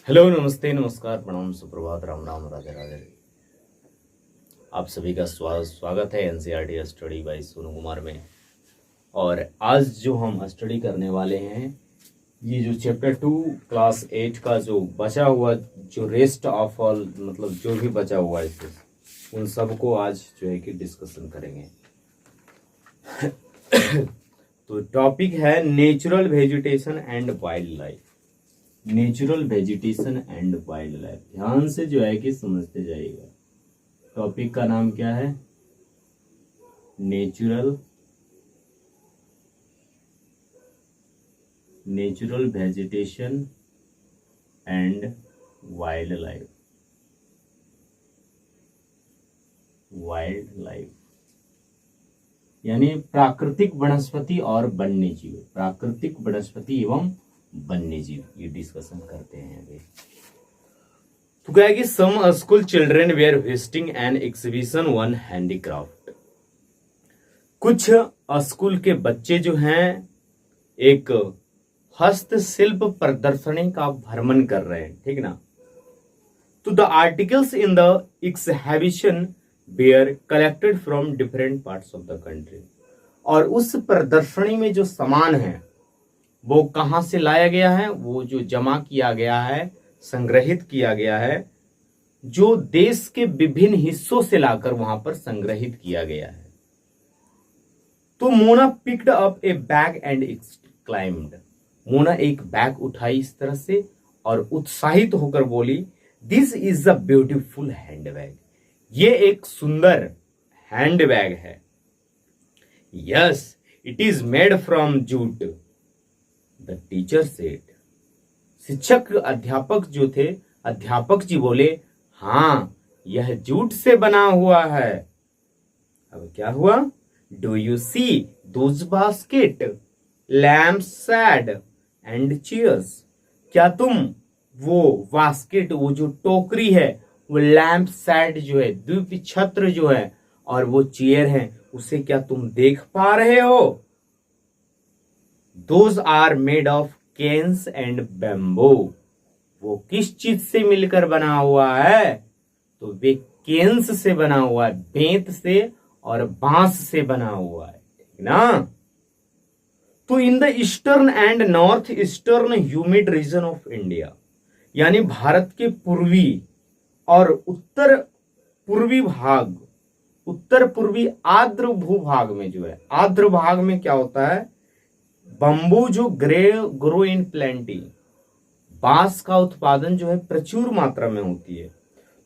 Hello, नमस्ते, नमस्कार, प्रणाम, सुप्रभात, राम राम, राधे राधे। आप सभी का स्वागत है NCERT study bye Sonu Kumar में। और आज जो हम स्टडी करने वाले हैं, ये जो चैप्टर 2 क्लास 8 का जो बचा हुआ, जो रेस्ट ऑफ ऑल मतलब जो भी बचा हुआ है इससे, उन सबको आज जो है कि डिस्कशन करेंगे। तो टॉपिक है natural vegetation and wild life. Natural vegetation and wild life, ध्यान से जो है कि समझते जाइएगा। टॉपिक का नाम क्या है? Natural vegetation and wild life. Wild life यानी प्राकृतिक वनस्पति और वन्य जीव। प्राकृतिक वनस्पति एवं वन्य जीव, ये डिस्कशन करते हैं अभी। तो क्या है कि some school children were visiting an exhibition on handicraft. कुछ स्कूल के बच्चे जो हैं एक हस्तशिल्प प्रदर्शनी का भ्रमण कर रहे हैं, ठीक ना। तो the articles in the exhibition were collected from different parts of the country. और उस प्रदर्शनी में जो सामान है वो कहां से लाया गया है? वो जो जमा किया गया है, संग्रहित किया गया है, जो देश के विभिन्न हिस्सों से लाकर वहां पर संग्रहित किया गया है। तो Mona picked up a bag and exclaimed. Mona एक बैग उठाई इस तरह से और उत्साहित होकर बोली, this is a beautiful handbag. ये एक सुंदर हैंडबैग है। Yes, it is made from jute, the teacher said. शिक्षक अध्यापक जी बोले, हाँ, यह जूट से बना हुआ है। अब क्या हुआ? Do you see those basket, lamps, sad and chairs. क्या तुम वो बास्केट, वो जो टोकरी है, वो लैम्प सैड जो है, द्वीप छत्र जो है, और वो चेयर है, उसे क्या तुम देख पा रहे हो? Those are made of canes and bamboo। वो किस चीज से मिलकर बना हुआ है? तो वे केन्स से बना हुआ है, बेंत से और बांस से बना हुआ है, ठीक ना। तो in the eastern and north eastern humid region of India, यानी भारत के पूर्वी और उत्तर पूर्वी आर्द्र भूभाग में जो है, आर्द्र भाग में क्या होता है? बम्बू जो ग्रो इन प्लेंटी, बांस का उत्पादन जो है प्रचुर मात्रा में होती है।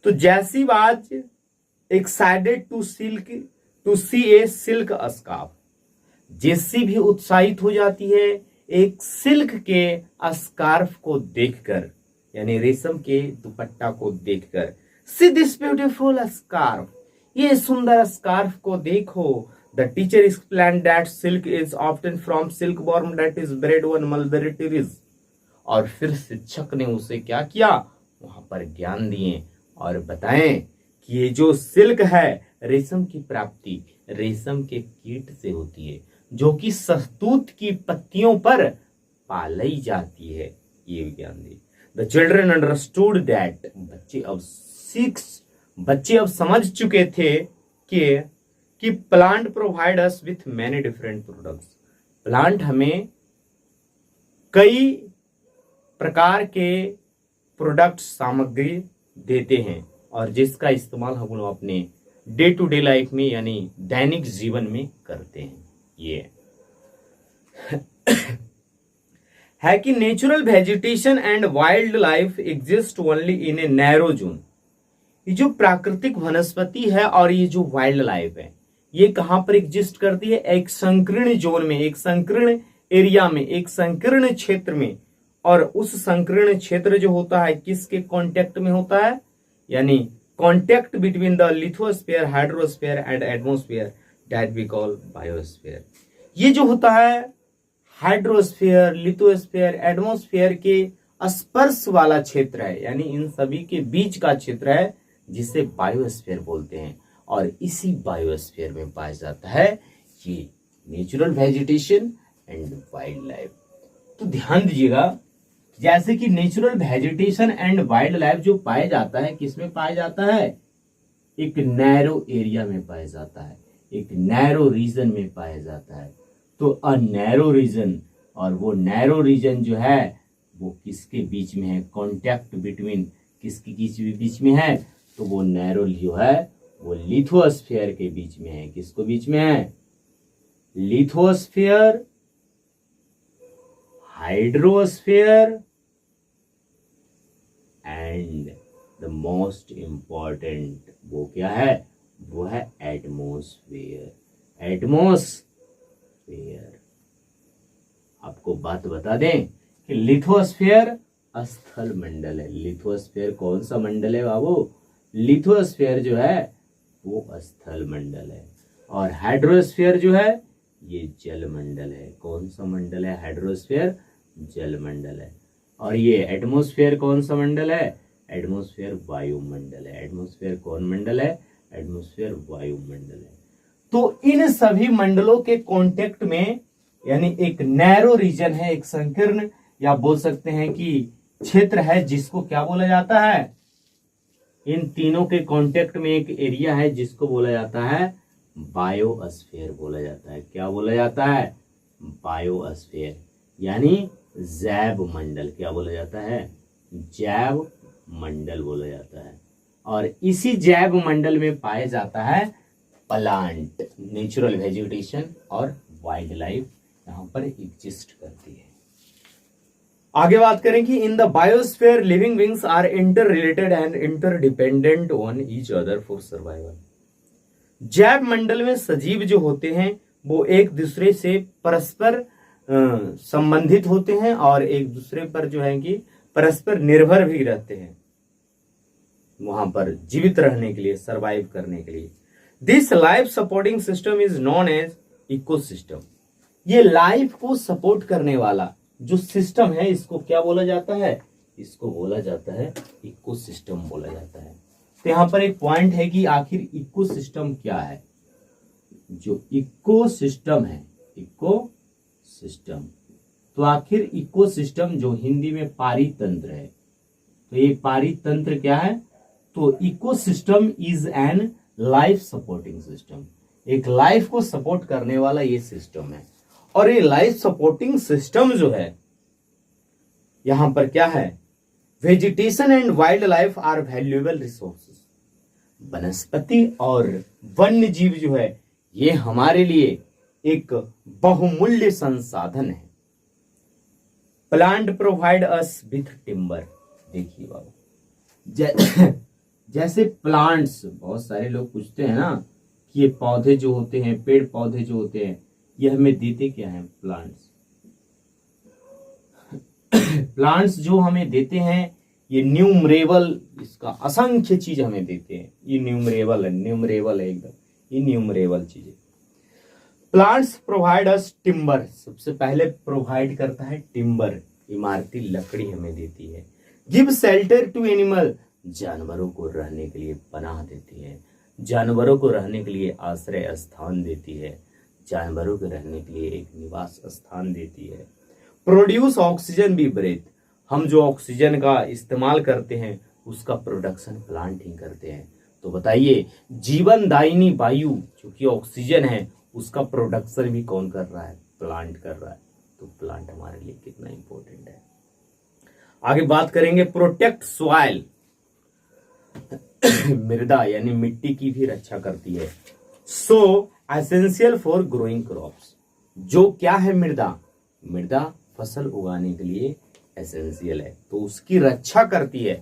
तो जैसी बात excited to see a silk scarf, जैसी भी उत्साहित हो जाती है एक सिल्क के स्कार्फ को देखकर, यानी रेशम के दुपट्टा को देखकर। सी दिस ब्यूटीफुल स्कार्फ, ये सुंदर स्कार्फ को देखो। The teacher explained that silk is often from silkworm that is bred on mulberry trees। और फिर शिक्षक ने उसे क्या किया? वहां पर ज्ञान दिए और बताएं कि ये जो सिल्क है, रेशम की प्राप्ति रेशम के कीट से होती है, जो कि शहतूत की पत्तियों पर पाई जाती है। ये ज्ञान दी। The children understood that, बच्चे अब समझ चुके थे कि plant provide us with many different products. Plant हमें कई प्रकार के प्रोडक्ट, सामग्री देते हैं और जिसका इस्तेमाल हम लोग अपने डे टू डे लाइफ में, यानी दैनिक जीवन में करते हैं। ये है कि natural vegetation and wild life exist only in a narrow zone. ये जो प्राकृतिक वनस्पति है और ये जो वाइल्ड लाइफ है, ये कहां पर एग्जिस्ट करती है? एक संकीर्ण जोन में, एक संकीर्ण एरिया में, एक संकीर्ण क्षेत्र में। और उस संकीर्ण क्षेत्र जो होता है किसके कांटेक्ट में होता है? यानी contact between the lithosphere, hydrosphere and atmosphere, that we call biosphere. ये जो होता है हाइड्रोस्फीयर, लिथोस्फीयर, एटमॉस्फेयर के स्पर्श वाला क्षेत्र है, यानी इन सभी के बीच का क्षेत्र है, जिसे बायोस्फीयर बोलते हैं। और इसी बायोस्फीयर में पाया जाता है ये natural vegetation and wild life. तो ध्यान दीजिएगा, जैसे कि natural vegetation and wild life जो पाया जाता है, किसमें पाया जाता है? एक नैरो एरिया में पाया जाता है, एक नैरो रीजन में पाया जाता है। तो अ नैरो रीजन, और वो नैरो रीजन जो है वो किसके बीच में है? कॉन्टैक्ट बिटवीन किसके बीच में है? तो वो नैरो जो है वो लिथोस्फीयर के बीच में है। किसको बीच में है? Lithosphere, hydrosphere and the most important वो क्या है? वो है एटमॉस्फेयर। एटमॉस्फेयर। आपको बात बता दें कि लिथोस्फीयर स्थल मंडल है। लिथोस्फीयर कौन सा मंडल है बाबू? लिथोस्फीयर जो है वो स्थल मंडल है। और हाइड्रोस्फीयर जो है ये जल मंडल है। कौन सा मंडल है? हाइड्रोस्फीयर जल मंडल है। और ये एटमॉस्फेयर कौन सा मंडल है? एटमॉस्फेयर वायुमंडल है। एटमॉस्फेयर कौन मंडल है? एटमॉस्फेयर वायुमंडल है। तो इन सभी मंडलों के कांटेक्ट में यानी एक नैरो रीजन है, एक संकीर्ण या बोल सकते हैं कि क्षेत्र है, जिसको क्या बोला जाता है? इन तीनों के कांटेक्ट में एक एरिया है जिसको बोला जाता है बायोस्फीयर बोला जाता है। क्या बोला जाता है? बायोस्फीयर यानी जैव मंडल। क्या बोला जाता है? जैव मंडल बोला जाता है। और इसी जैव मंडल में पाया जाता है प्लांट, नेचुरल वेजिटेशन और वाइल्ड लाइफ यहां पर एग्जिस्ट करती है। आगे बात करें कि in the biosphere living beings are inter related and interdependent on each other for survival. जैव मंडल में सजीव जो होते हैं वो एक दूसरे से परस्पर संबंधित होते हैं और एक दूसरे पर जो है कि परस्पर निर्भर भी रहते हैं वहां पर जीवित रहने के लिए, सरवाइव करने के लिए। This life supporting system is known as ecosystem. ये लाइफ को सपोर्ट करने वाला जो सिस्टम है इसको क्या बोला जाता है? इसको बोला जाता है इकोसिस्टम बोला जाता है। तो यहां पर एक पॉइंट है कि आखिर इकोसिस्टम क्या है? जो इकोसिस्टम है, इकोसिस्टम, तो आखिर इकोसिस्टम जो हिंदी में पारितंत्र है, तो ये पारितंत्र क्या है? तो ecosystem is an life supporting system. एक लाइफ को सपोर्ट करने वाला ये सिस्टम है। और ये लाइफ सपोर्टिंग सिस्टम जो है यहां पर क्या है? Vegetation and wild life are valuable resources. वनस्पति और वन्य जीव जो है ये हमारे लिए एक बहुमूल्य संसाधन है। Plant provide us with timber. देखिए बाबू, जैसे प्लांट्स, बहुत सारे लोग पूछते हैं ना कि ये पौधे जो होते हैं, पेड़ पौधे जो होते हैं, ये हमें देते क्या हैं? प्लांट्स। प्लांट्स जो हमें देते हैं ये न्यूमरेबल, इसका असंख्य चीज हमें देते हैं। ये न्यूमरेबल है एकदम, ये न्यूमरेबल चीजें। Plants provide us timber. सबसे पहले प्रोवाइड करता है टिम्बर, इमारती लकड़ी हमें देती है। Give shelter to animal. जानवरों को रहने के लिए पनाह देती है। जानवरों को रहने के लिए आश्रय स्थान देती है। जानवरों के रहने के लिए एक निवास स्थान देती है। प्रोड्यूस ऑक्सीजन भी ब्रेथ। हम जो ऑक्सीजन का इस्तेमाल करते हैं उसका प्रोडक्शन प्लांट ही करते हैं। तो बताइए, जीवनदायिनी वायु जो कि ऑक्सीजन है उसका प्रोडक्शन भी कौन कर रहा है? प्लांट कर रहा है। तो प्लांट हमारे लिए कितना इंपॉर्टेंट है। आगे बात करेंगे प्रोटेक्ट सॉइल। मृदा यानी मिट्टी की भी रक्षा करती है। सो एसेंशियल फॉर ग्रोइंग क्रॉप्स। जो क्या है? मृदा। मृदा फसल उगाने के लिए एसेंशियल है, तो उसकी रक्षा करती है।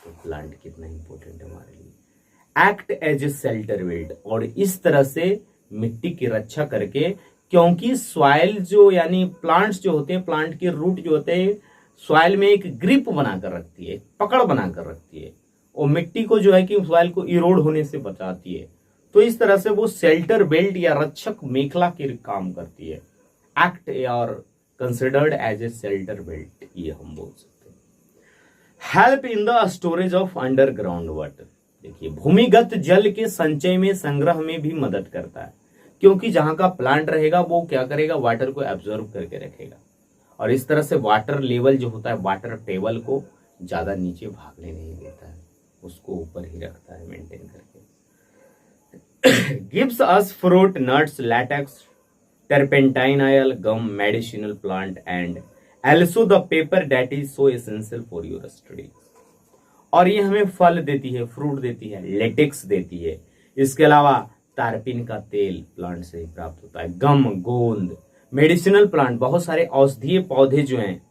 तो प्लांट कितना इंपॉर्टेंट है हमारे लिए। Act as a shelter belt. और इस तरह से मिट्टी की रक्षा करके, क्योंकि सॉइल जो यानी प्लांट्स जो होते हैं, प्लांट के रूट जो होते हैं सॉइल में एक ग्रिप बनाकर रखती है, पकड़ बनाकर रखती है, और मिट्टी को जो है कि सॉइल को इरोड होने से बचाती है। तो इस तरह से वो शेल्टर बेल्ट या रक्षक मेखला के काम करती है। एक्ट और considered as a shelter belt, ये हम बोल सकते हैं। Help in the storage of underground water. देखिए, भूमिगत जल के संचय में, संग्रह में भी मदद करता है, क्योंकि जहां का प्लांट रहेगा वो क्या करेगा? वाटर को एब्जॉर्ब करके रखेगा। और इस तरह से वाटर लेवल जो होता है, वाटर टेबल को ज्यादा नीचे भागने नहीं देता है, उसको ऊपर ही रखता है मेंटेन करके। Gives us fruit, nuts, latex, turpentine oil, gum, medicinal plant and also the paper that is so essential for your study. और ये हमें फल देती है, फ्रूट देती है, लेटेक्स देती है, इसके अलावा तारपीन का तेल प्लांट से ही प्राप्त होता है, गम, गोंद, मेडिसिनल प्लांट, बहुत सारे औषधीय पौधे जो हैं,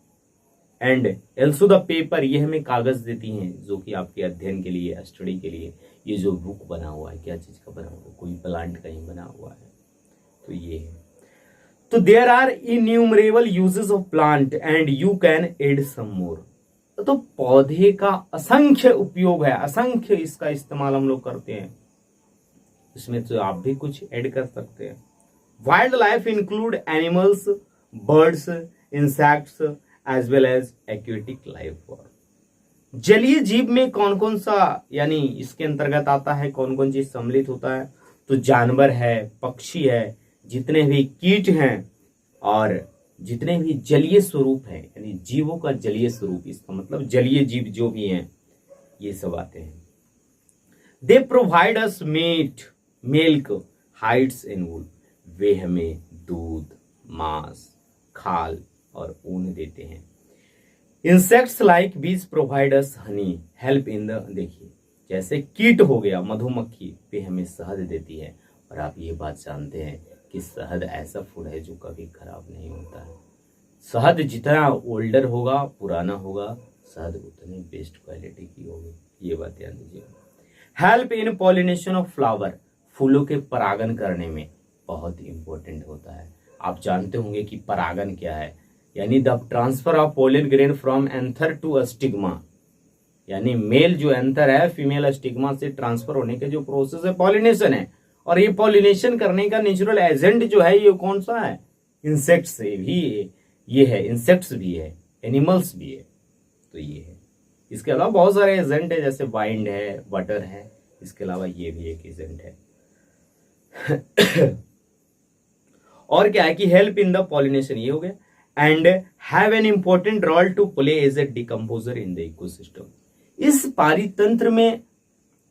एंड एल्सो द पेपर, ये हमें कागज देती हैं जो कि आपके अध्ययन के लिए, स्टडी के लिए, ये जो बुक बना हुआ है क्या चीज का बना हुआ है, कोई प्लांट का ही बना हुआ है, तो ये है। तो there are innumerable uses of plant and you can add some more. तो पौधे का असंख्य उपयोग है, असंख्य इसका इस्तेमाल हम लोग करते हैं, इसमें तो आप भी कुछ ऐड कर सकते हैं। Wild life include animals, birds, insects as well as aquatic life form. जलीय जीव में कौन कौन सा यानी इसके अंतर्गत आता है, कौन कौन चीज सम्मिलित होता है, तो जानवर है, पक्षी है, जितने भी कीट हैं और जितने भी जलीय स्वरूप हैं, यानी जीवों का जलीय स्वरूप, इसका मतलब जलीय जीव जो भी हैं ये सब आते हैं। They provide us meat, milk, hides and wool, we हमें दूध, मांस, खाल और ऊन देते हैं। Insects like bees provide us honey, help in the, देखिए जैसे कीट हो गया मधुमक्खी, वे हमें शहद देती है। और आप ये बात जानते हैं कि शहद ऐसा फूड है जो कभी खराब नहीं होता है। शहद जितना ओल्डर होगा, पुराना होगा, शहद उतनी बेस्ट क्वालिटी की होगी, ये बात ध्यान दीजिएगा। Help in pollination of flower, फूलों के परागन करने में बहुत इंपॉर्टेंट होता है। आप जानते होंगे कि परागन क्या है, यानी the transfer of pollen grain from anther to stigma, यानी मेल जो एंथर है फीमेल स्टिग्मा से ट्रांसफर होने के जो प्रोसेस है पॉलिनेशन है। और ये पॉलिनेशन करने का नेचुरल एजेंट जो है ये कौन सा है, इंसेक्ट्स से भी ये है, इंसेक्ट्स भी है, एनिमल्स भी है, तो ये है। इसके अलावा बहुत सारे एजेंट है, जैसे वाइंड है, वाटर है, इसके अलावा ये भी एक एजेंट है। और क्या है कि हेल्प इन द पॉलिनेशन, ये हो गया, and have an important role to play as a decomposer in the ecosystem. इस पारितंत्र में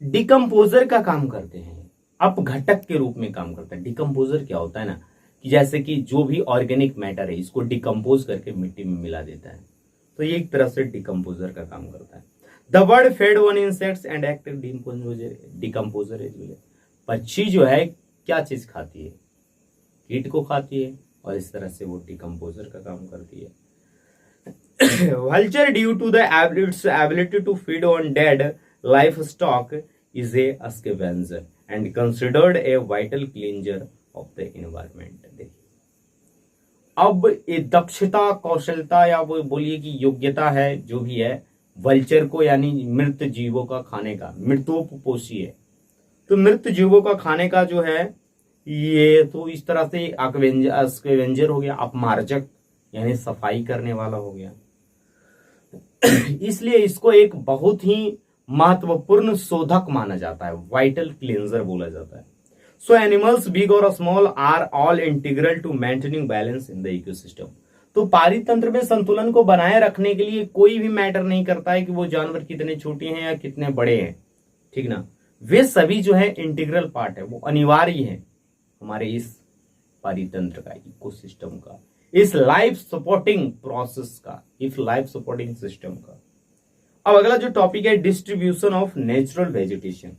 डिकम्पोजर का काम करते हैं, अपघटक के रूप में काम करता है। डिकम्पोजर क्या होता है ना, कि जैसे कि जो भी ऑर्गेनिक मैटर है इसको डिकम्पोज करके मिट्टी में मिला देता है, तो ये एक तरह से डिकम्पोजर का काम करता है। The bird feed on insects and active decomposer as well. पक्षी जो है क्या चीज खाती है, कीट को खाती है, और इस तरह से वो डिकम्पोजर का काम करती है। Vulture due to the ability to feed on dead life stock is a scavenger and considered a vital cleanser of the environment. देखिए अब ये दक्षता, कौशलता या वो बोलिए कि योग्यता है जो भी है वल्चर को, यानी मृत जीवों का खाने का, मृतोपपोषी है, तो मृत जीवों का खाने का जो है ये, तो इस तरह से स्कैवेंजर हो गया, अपमार्जक यानी सफाई करने वाला हो गया। इसलिए इसको एक बहुत ही महत्वपूर्ण शोधक माना जाता है, वाइटल क्लींजर बोला जाता है। सो एनिमल्स बिग और small are all integral to maintaining balance in the ecosystem. तो पारितंत्र में संतुलन को बनाए रखने के लिए कोई भी मैटर नहीं करता है कि वो जानवर कितने छोटे हैं या कितने बड़े हैं, ठीक ना, वे सभी जो है इंटीग्रल पार्ट है, वो अनिवार्य है हमारे इस पारितंत्र का, इकोसिस्टम का, इस लाइफ सपोर्टिंग प्रोसेस का, इस लाइफ सपोर्टिंग सिस्टम का। अब अगला जो टॉपिक है डिस्ट्रीब्यूशन ऑफ नेचुरल वेजिटेशन।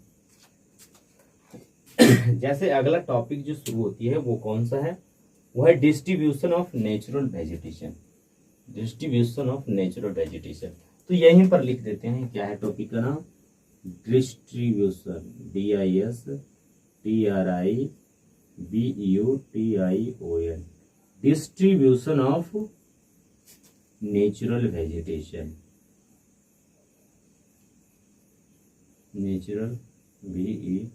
जैसे अगला टॉपिक जो शुरू होती है वो कौन सा है, वो है distribution of natural vegetation. Distribution of natural vegetation, तो यहीं पर लिख देते हैं क्या है टॉपिक का नाम, distribution, DISTRIBUTION, distribution of natural vegetation, natural VEGETATION।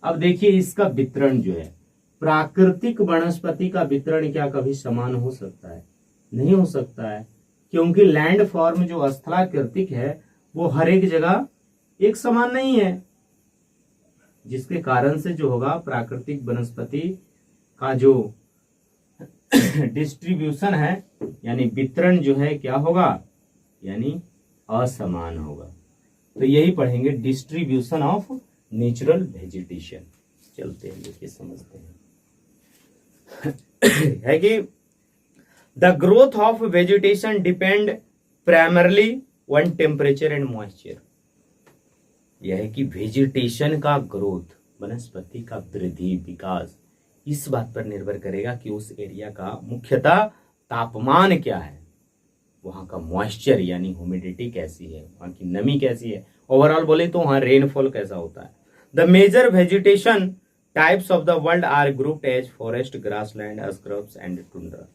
अब देखिए इसका वितरण जो है, प्राकृतिक वनस्पति का वितरण क्या कभी समान हो सकता है, नहीं हो सकता है, क्योंकि लैंड फॉर्म जो स्थलाकृतिक है वो हर एक जगह एक समान नहीं है, जिसके कारण से जो होगा प्राकृतिक वनस्पति का जो डिस्ट्रीब्यूशन है यानी वितरण जो है क्या होगा, यानी असमान होगा। तो यही पढ़ेंगे डिस्ट्रीब्यूशन ऑफ नेचुरल वेजिटेशन। चलते हैं देखिए समझते हैं है कि the growth of vegetation depend primarily on temperature and moisture. यह है कि वेजिटेशन का ग्रोथ, वनस्पति का वृद्धि विकास इस बात पर निर्भर करेगा कि उस एरिया का मुख्यतः तापमान क्या है, वहां का मॉइस्चर यानी ह्यूमिडिटी कैसी है, वहां की नमी कैसी है, ओवरऑल बोले तो वहां रेनफॉल कैसा होता है। The major vegetation types of the world are grouped as forest, grassland, scrubs and tundra.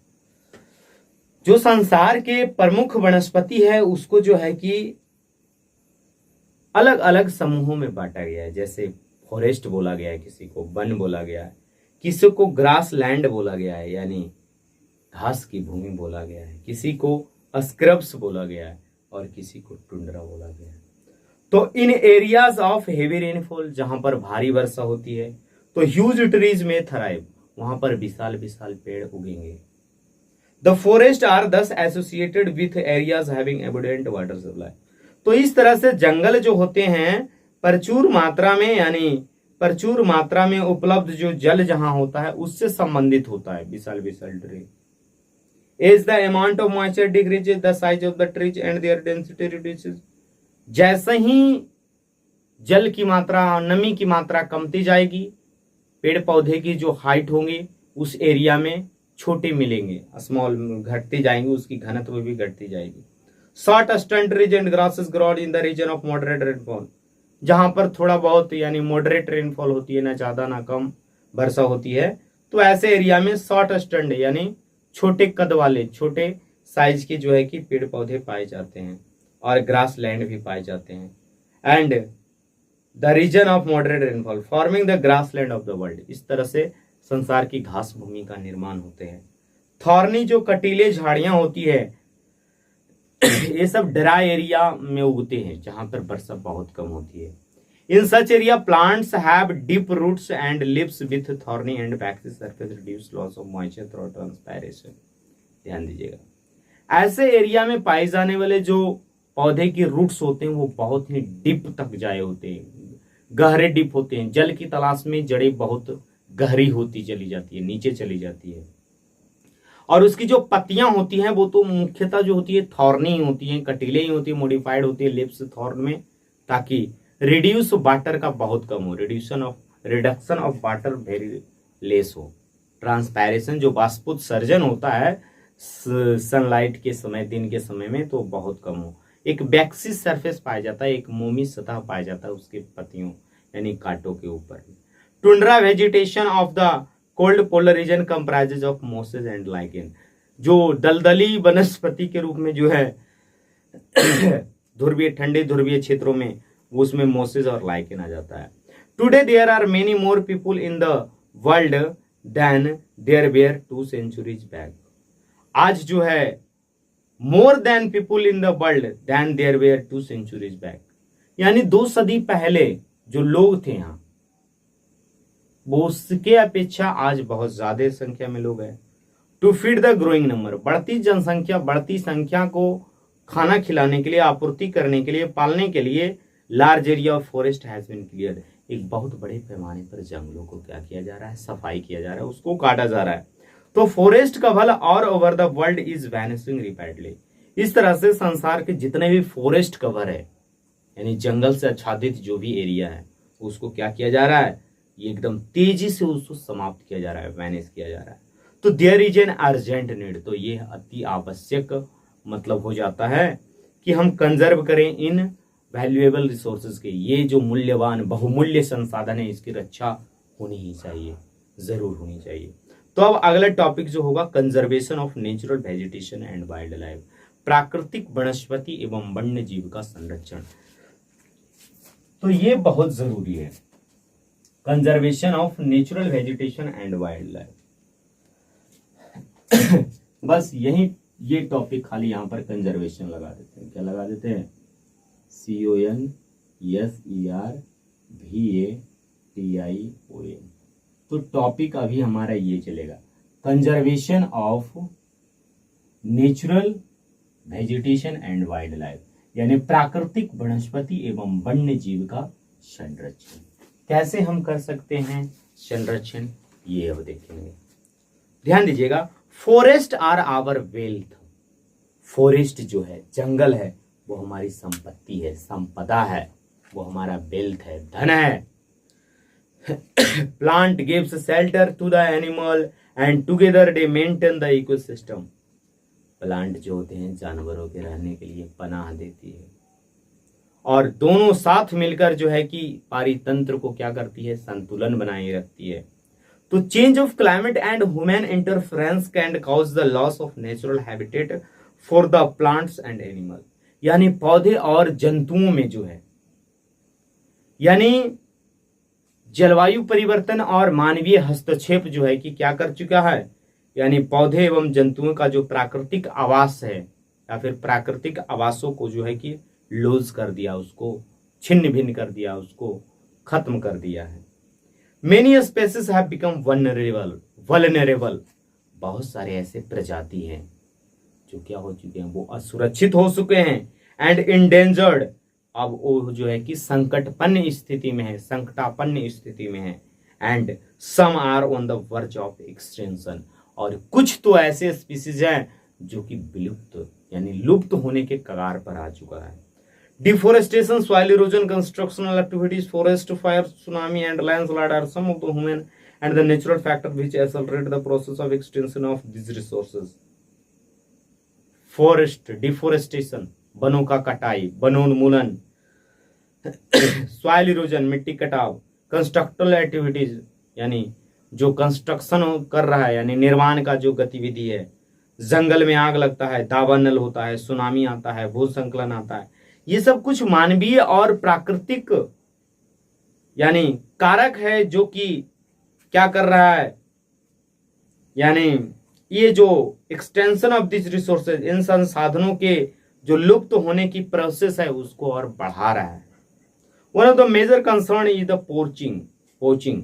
जो संसार के प्रमुख वनस्पति है उसको जो है कि अलग अलग समूहों में बांटा गया है। जैसे फॉरेस्ट बोला गया है, किसी को वन बोला गया है, किसी को ग्रास लैंड बोला गया है यानी घास की भूमि बोला गया है, किसी को स्क्रब्स बोला गया है और किसी को टुंड्रा बोला गया है। तो इन एरियाज ऑफ हेवी रेनफॉल, जहां पर भारी वर्षा होती है, तो ह्यूज ट्रीज में थराइव, वहां पर विशाल विशाल पेड़ उगेंगे। द फॉरेस्ट आर दस associated with areas having abundant water supply. तो इस तरह से जंगल जो होते हैं प्रचुर मात्रा में, यानी प्रचुर मात्रा में उपलब्ध जो जल जहां होता है उससे संबंधित होता है विशाल विशाल tree. As the amount of moisture decreases the size of the trees and their density reduces. जैसे ही जल की मात्रा, नमी की मात्रा कमती जाएगी, पेड़ पौधे की जो हाइट होंगी उस एरिया में छोटे मिलेंगे, स्मॉल घटती जाएंगी, उसकी घनत्व भी घटती जाएगी। Short stunt trees and grasses grow in the region of moderate rainfall. जहां पर थोड़ा बहुत यानी मॉडरेट रेनफॉल होती है, ना ज्यादा ना कम वर्षा होती है, तो ऐसे एरिया में शॉर्ट स्टंट यानी छोटे कद वाले, छोटे साइज के जो है कि पेड़ पौधे पाए जाते हैं और ग्रास लैंड भी पाए जाते हैं। And the region of moderate rainfall forming the grass land of the world. इस तरह से संसार की घास भूमि का निर्माण होते हैं। थॉर्नी जो कटीले झाड़ियां होती है ये सब ड्राई एरिया में उगते हैं जहां पर वर्षा बहुत कम होती है। In such area plants have deep roots and leaves with thorny and waxy surface reduce loss of moisture through transpiration. ध्यान दीजिएगा, ऐसे एरिया में पाए जाने वाले जो पौधे के रूट्स होते हैं वो बहुत ही डीप तक जाए होते हैं, गहरे डीप होते हैं। जल की तलाश में जड़ें बहुत गहरी होती चली जाती है, नीचे चली जाती है। और उसकी जो पत्तियां होती हैं वो तो मुख्यतः जो होती है थॉर्नी ही होती हैं, कटीले ही होती है, मॉडिफाइड होती है लिप्स थॉर्न में, ताकि रिड्यूस वाटर का बहुत कम हो, reduction of water very less हो। ट्रांसपैरेशन जो वाष्पोत्सर्जन होता है सनलाइट के समय, दिन के समय में, तो बहुत कम हो। एक वैक्सी सरफेस पाया जाता है, एक मोमी सतह पाया जाता है उसके पत्तियों यानी कांटों के ऊपर। Tundra vegetation of the cold polar region comprises of Moses and lichen. जो दलदली वनस्पति के रूप में जो है ध्रुवीय, ठंडे ध्रुवीय क्षेत्रों में, उसमें मोसेस और लाइकेन आ जाता है। Today there are many more people in the world than there were 2 centuries back. आज जो है more than people in the world than there were 2 centuries back, यानी 2 सदी पहले जो लोग थे यहाँ वो उसके अपेक्षा आज बहुत ज्यादा संख्या में लोग हैं। To feed the growing number, बढ़ती जनसंख्या, बढ़ती संख्या को खाना खिलाने के लिए, आपूर्ति करने के लिए, पालने के लिए large area of forest has been cleared. एक बहुत बड़े पैमाने पर जंगलों को क्या किया जा रहा है, सफाई किया जा रहा है, उसको काटा जा रहा है। तो forest cover all over the world is vanishing rapidly. इस तरह से संसार के जितने भी फॉरेस्ट कवर है यानी जंगल से आच्छादित जो भी एरिया है उसको क्या किया जा रहा है, ये एकदम तेजी से उसको समाप्त किया जा रहा है, वैनिश किया जा रहा है। तो there is an urgent need, तो ये अति आवश्यक मतलब हो जाता है कि हम कंजर्व करें इन वैल्यूएबल रिसोर्सेज के। ये जो मूल्यवान बहुमूल्य संसाधन है इसकी रक्षा होनी ही चाहिए, जरूर होनी चाहिए। तो अब अगला टॉपिक जो होगा conservation of natural vegetation and wild life, प्राकृतिक वनस्पति एवं वन्य जीव का संरक्षण। तो ये बहुत जरूरी है, conservation of natural vegetation and wild life. बस यही ये टॉपिक खाली यहां पर कंजर्वेशन लगा देते हैं। क्या लगा देते हैं? CONSERVATION। तो टॉपिक अभी हमारा ये चलेगा conservation of natural vegetation and wild life, यानी प्राकृतिक वनस्पति एवं वन्य जीव का संरक्षण। कैसे हम कर सकते हैं संरक्षण, ये अब देखेंगे। ध्यान दीजिएगा, forest are our wealth. Forest जो है, जंगल है, वो हमारी संपत्ति है, संपदा है, वो हमारा वेल्थ है, धन है। Plant gives shelter to the animal and together they maintain the ecosystem. Plant जो होते हैं जानवरों के रहने के लिए पनाह देती है, और दोनों साथ मिलकर जो है कि पारितंत्र को क्या करती है, संतुलन बनाए रखती है। तो change of climate and human interference can cause the loss of natural habitat for the plants and animal, यानी पौधे और जंतुओं में जो है, यानी जलवायु परिवर्तन और मानवीय हस्तक्षेप जो है कि क्या कर चुका है, यानी पौधे एवं जंतुओं का जो प्राकृतिक आवास है या फिर प्राकृतिक आवासों को जो है कि लूज कर दिया, उसको छिन्न भिन्न कर दिया, उसको खत्म कर दिया है। Many species have become vulnerable. बहुत सारे ऐसे प्रजाति हैं जो क्या हो चुके हैं, वो असुरक्षित हो चुके हैं, एंड इंडेंजर्ड। अब वो जो है कि संकटपन्न स्थिति में है, संकटापन्न स्थिति में है। And some are on the verge of extension, और कुछ तो ऐसे स्पीसीज हैं जो कि विलुप्त यानी लुप्त होने के कगार पर आ चुका है। Deforestation, soil erosion, constructional activities, forest fire, tsunami and landslide are some of the human and the natural factor which accelerate the process of extension of this resources. Forest deforestation, वनों का कटाई, वनोन्मूलन, सॉइल इरोजन, मिट्टी कटाव, कंस्ट्रक्टल activities यानी जो construction कर रहा है यानी निर्माण का जो गतिविधि है, जंगल में आग लगता है, दावानल होता है, सुनामी आता है, भूस्खलन आता है, ये सब कुछ मानवीय और प्राकृतिक यानी कारक है जो कि क्या कर रहा है, यानी ये जो एक्सटेंशन ऑफ दिस रिसोर्सेज, इन संसाधनों के जो लुप्त होने की प्रोसेस है उसको और बढ़ा रहा है। One of the major concern is the poaching.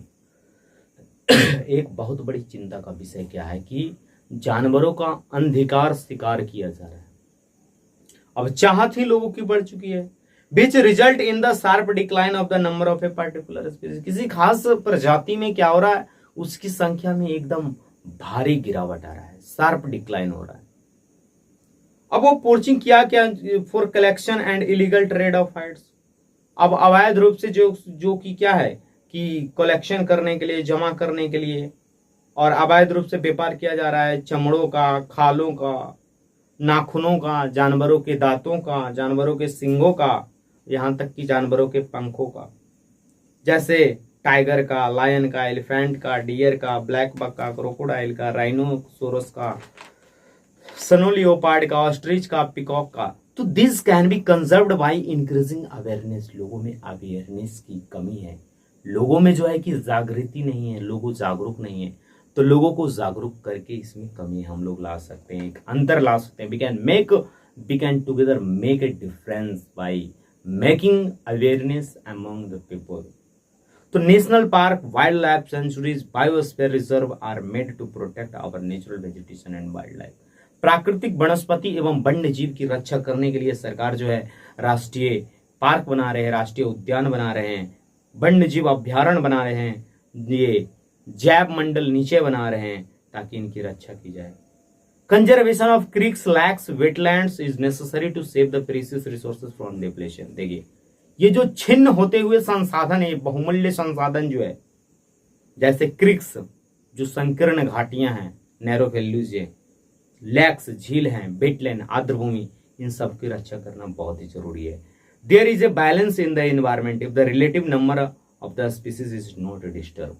एक बहुत बड़ी चिंता का विषय क्या है कि जानवरों का अनधिकार शिकार किया जा रहा है। अब चाहत ही लोगों की बढ़ चुकी है, which result in the sharp decline of the number of a particular species. किसी खास प्रजाति में क्या हो रहा है, उसकी संख्या में एकदम भारी गिरावट आ रहा है, शार्प डिक्लाइन हो रहा है। अब वो पोचिंग किया क्या, for collection and illegal trade of hides. अब अवैध रूप से जो कि क्या है कि कलेक्शन करने के लिए, जमा करने के लिए, और अवैध रूप से व्यापार किया जा रहा है चमड़ों का, खालों का, नाखूनों का, जानवरों के दांतों का, जानवरों के सींगों का, यहाँ तक कि जानवरों के पंखों का, जैसे टाइगर का, लायन का, एलिफेंट का, डियर का, ब्लैक बक का, क्रोकोडाइल का, राइनोसोरस का, स्नो लियोपार्ड का, ऑस्ट्रिच का, पिकॉक का। तो this can be conserved by increasing awareness. लोगों में अवेयरनेस की कमी है, लोगों में जो है कि जागृति नहीं है, लोगों जागरूक नहीं है। तो लोगों को जागरूक करके इसमें कमी हम लोग ला सकते हैं, एक अंतर ला सकते हैं। We can together make a difference by making awareness among the people. तो national park, wild life sanctuaries, biosphere reserve are made to protect our natural vegetation and wild life. प्राकृतिक वनस्पति एवं वन्य जीव की रक्षा करने के लिए सरकार जो है राष्ट्रीय पार्क बना रहे हैं, राष्ट्रीय उद्यान बना रहे हैं, वन्य जीव अभ्यारण्य बना रहे हैं, ये जैव मंडल नीचे बना रहे हैं ताकि इनकी रक्षा की जाए। Conservation of creeks, lakes, wetlands is necessary to save the precious resources from depletion. देखिए ये जो छिन्न होते हुए संसाधन है, बहुमूल्य संसाधन जो है, जैसे क्रीक्स जो संकीर्ण घाटियां हैं, नैरो वैल्यूज है, लैक्स झील हैं, वेटलैंड आर्द्रभूमि, इन सब की रक्षा करना बहुत ही जरूरी है। There is a balance in the environment if the relative number of the species is not disturb.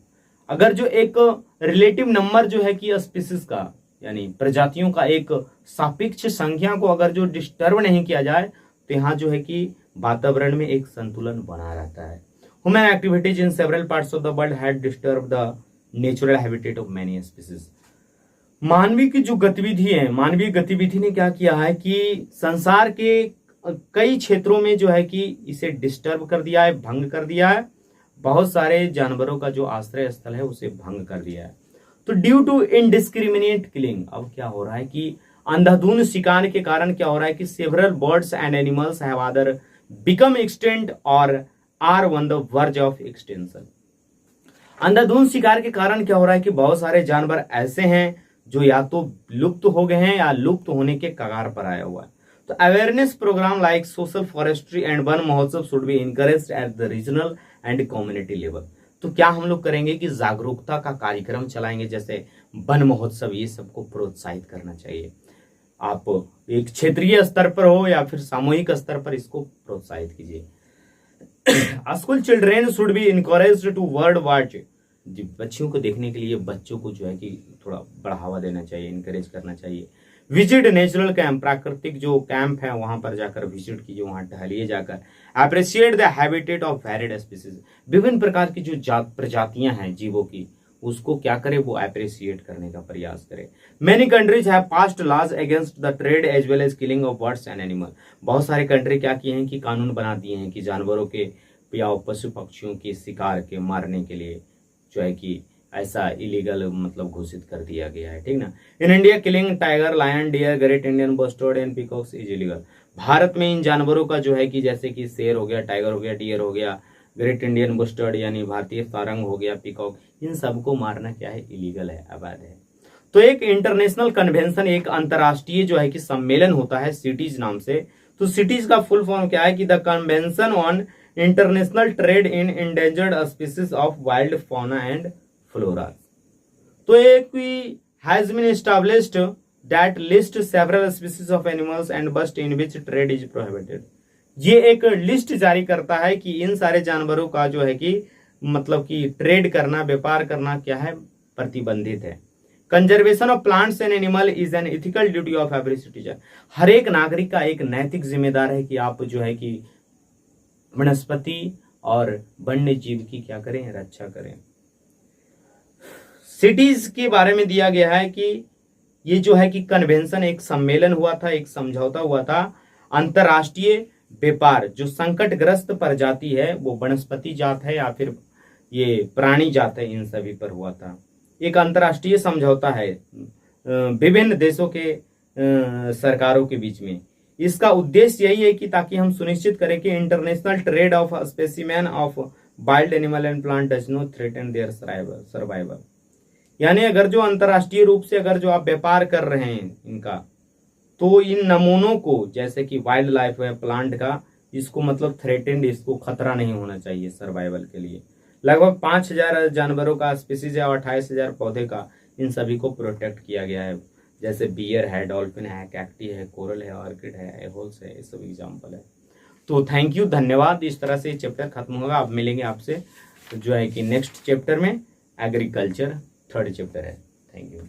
अगर जो एक रिलेटिव नंबर जो है कि स्पीसीज का यानी प्रजातियों का एक सापेक्ष संख्या को अगर जो डिस्टर्ब नहीं किया जाए तो यहाँ जो है कि वातावरण में एक संतुलन बना रहता है। Human activities in several parts of the world had disturb the natural habitat of many species. मानवीय की जो गतिविधि है, मानवीय गतिविधि ने क्या किया है कि संसार के कई क्षेत्रों में जो है कि इसे डिस्टर्ब कर दिया है, भंग कर दिया है। बहुत सारे जानवरों का जो आश्रय स्थल है उसे भंग कर दिया है। तो ड्यू टू इनडिस्क्रिमिनेट किलिंग, अब क्या हो रहा है कि अंधाधुंध शिकार के कारण क्या हो रहा है कि several birds and animals have either become extinct और are on the verge of extension. अंधाधुंध शिकार के कारण क्या हो रहा है कि बहुत सारे जानवर ऐसे हैं जो या तो लुप्त हो गए हैं या लुप्त होने के कगार पर आया हुआ है। तो awareness program like social forestry and Van Mahotsav should be encouraged at the regional and community level. तो क्या हम लोग करेंगे कि जागरूकता का कार्यक्रम चलाएंगे, जैसे वन महोत्सव, ये सबको प्रोत्साहित करना चाहिए। आप एक क्षेत्रीय स्तर पर हो या फिर सामूहिक स्तर पर इसको प्रोत्साहित कीजिए। School children should be encouraged to bird watch. बच्चियों को देखने के लिए बच्चों को जो है कि थोड़ा बढ़ावा देना चाहिए, इनकरेज करना चाहिए। विजिट नेचुरल कैंप, प्राकृतिक जो कैंप है वहां पर जाकर विजिट कीजिए, वहां टहलिए जाकर। Appreciate the habitat of varied species, विभिन्न प्रकार की जो प्रजातियां हैं जीवों की, उसको क्या करे, वो अप्रिशिएट करने का प्रयास करे। Many countries have passed laws against the trade as well as killing of birds and animal. बहुत सारे कंट्री क्या किए हैं कि कानून बना दिए हैं कि जानवरों के या पशु पक्षियों के शिकार के मारने के लिए जो है कि ऐसा इलीगल मतलब घोषित कर दिया गया है, ठीक ना। In India killing tiger, lion, deer, great Indian bustard and peacocks is illegal. भारत में इन जानवरों का जो है कि जैसे कि शेर हो गया, टाइगर हो गया, डियर हो गया, ग्रेट इंडियन बस्टर्ड यानी भारतीय सारंग हो गया, पीकॉक, इन सबको मारना क्या है, इलीगल है, अवैध है। तो एक इंटरनेशनल कन्वेंशन, एक अंतरराष्ट्रीय जो है कि सम्मेलन होता है सिटीज नाम से। तो सिटीज का फुल फॉर्म क्या है कि the convention on international trade in endangered species of wild fauna and flora. तो एक has been established that list several species of animals and birds in which trade is prohibited. ये एक list जारी करता है कि इन सारे जानवरों का जो है कि मतलब कि ट्रेड करना, व्यापार करना क्या है, प्रतिबंधित है। Conservation of plants and animal is an ethical duty of every citizen. हर एक नागरिक का एक नैतिक जिम्मेदार है कि आप जो है कि वनस्पति और वन्य जीव की क्या करें, रक्षा करें। सिटीज के बारे में दिया गया है कि ये जो है कि कन्वेंशन, एक सम्मेलन हुआ था, एक समझौता हुआ था, अंतरराष्ट्रीय व्यापार जो संकटग्रस्त प्रजाति है, वो वनस्पति जात है या फिर ये प्राणी जात है, इन सभी पर हुआ था। एक अंतरराष्ट्रीय समझौता है विभिन्न देशों के सरकारों के बीच में। इसका उद्देश्य यही है कि ताकि हम सुनिश्चित करें कि international trade off specimen of wild animal and plant does not threaten their survival. यानी अगर जो अंतरराष्ट्रीय रूप से अगर जो आप व्यापार कर रहे हैं इनका, तो इन नमूनों को जैसे कि वाइल्ड लाइफ है प्लांट का, इसको मतलब थ्रेटेंड, इसको खतरा नहीं होना चाहिए सर्वाइवल के लिए। लगभग 5000 जानवरों का स्पीसीज है और 28,000 पौधे का, इन सभी को प्रोटेक्ट किया गया है। जैसे बियर है, डॉल्फिन है, कैक्टी है, कोरल है, ऑर्किड है, एहोल्स है, ये सब एग्जाम्पल है। तो थैंक यू, धन्यवाद। इस तरह से चैप्टर खत्म होगा। अब मिलेंगे आपसे जो है कि नेक्स्ट चैप्टर में, एग्रीकल्चर 3rd चैप्टर है। Thank you.